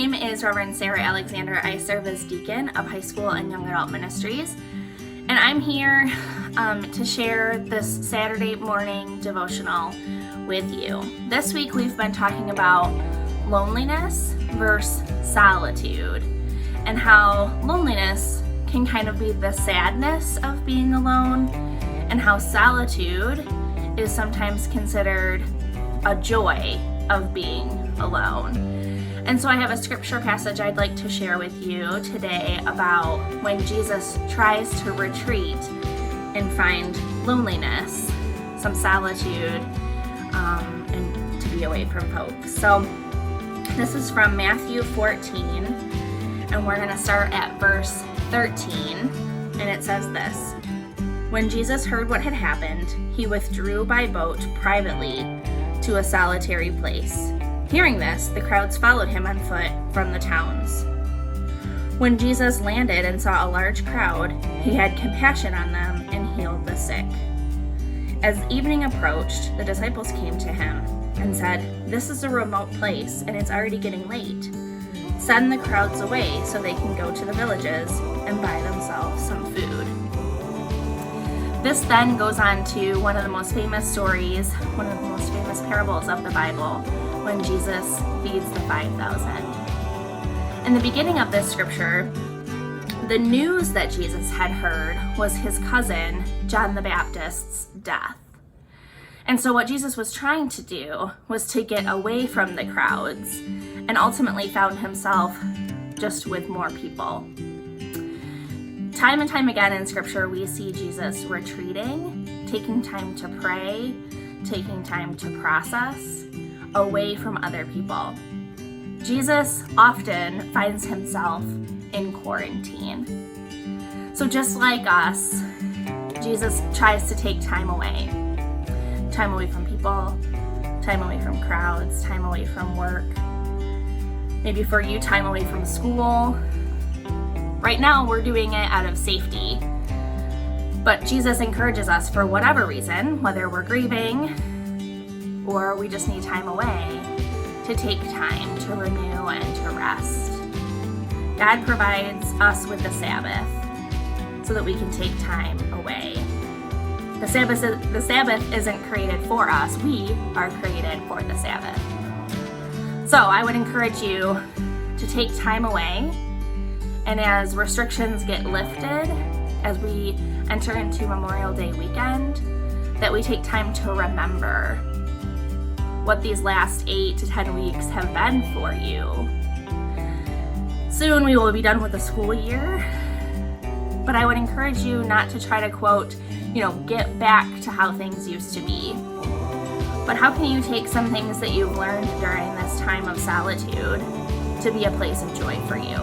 name is Reverend Sarah Alexander. I serve as deacon of high school and young adult ministries, and I'm here to share this Saturday morning devotional with you. This week we've been talking about loneliness versus solitude, and how loneliness can kind of be the sadness of being alone, and how solitude is sometimes considered a joy of being alone. And so I have a scripture passage I'd like to share with you today about when Jesus tries to retreat and find loneliness, some solitude, and to be away from folks. So this is from Matthew 14, and we're going to start at verse 13, and it says this: When Jesus heard what had happened, he withdrew by boat privately to a solitary place. Hearing this, the crowds followed him on foot from the towns. When Jesus landed and saw a large crowd, he had compassion on them and healed the sick. As evening approached, the disciples came to him and said, "This is a remote place, and it's already getting late. Send the crowds away so they can go to the villages and buy themselves some food." This then goes on to one of the most famous stories, one of the most famous parables of the Bible, when Jesus feeds the 5,000. In the beginning of this scripture, the news that Jesus had heard was his cousin, John the Baptist's death. And so what Jesus was trying to do was to get away from the crowds, and ultimately found himself just with more people. Time and time again in scripture, we see Jesus retreating, taking time to pray, taking time to process, away from other people. Jesus often finds himself in quarantine. So just like us, Jesus tries to take time away from people, time away from crowds, time away from work. Maybe for you, time away from school. Right now, we're doing it out of safety. But Jesus encourages us, for whatever reason, whether we're grieving or we just need time away, to take time to renew and to rest. God provides us with the Sabbath so that we can take time away. The Sabbath isn't created for us. We are created for the Sabbath. So I would encourage you to take time away, and as restrictions get lifted, as we enter into Memorial Day weekend, that we take time to remember what these last 8 to 10 weeks have been for you. Soon we will be done with the school year, but I would encourage you not to try to quote, get back to how things used to be. But how can you take some things that you've learned during this time of solitude to be a place of joy for you?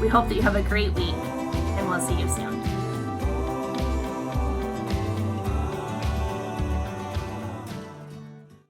We hope that you have a great week, and we'll see you soon.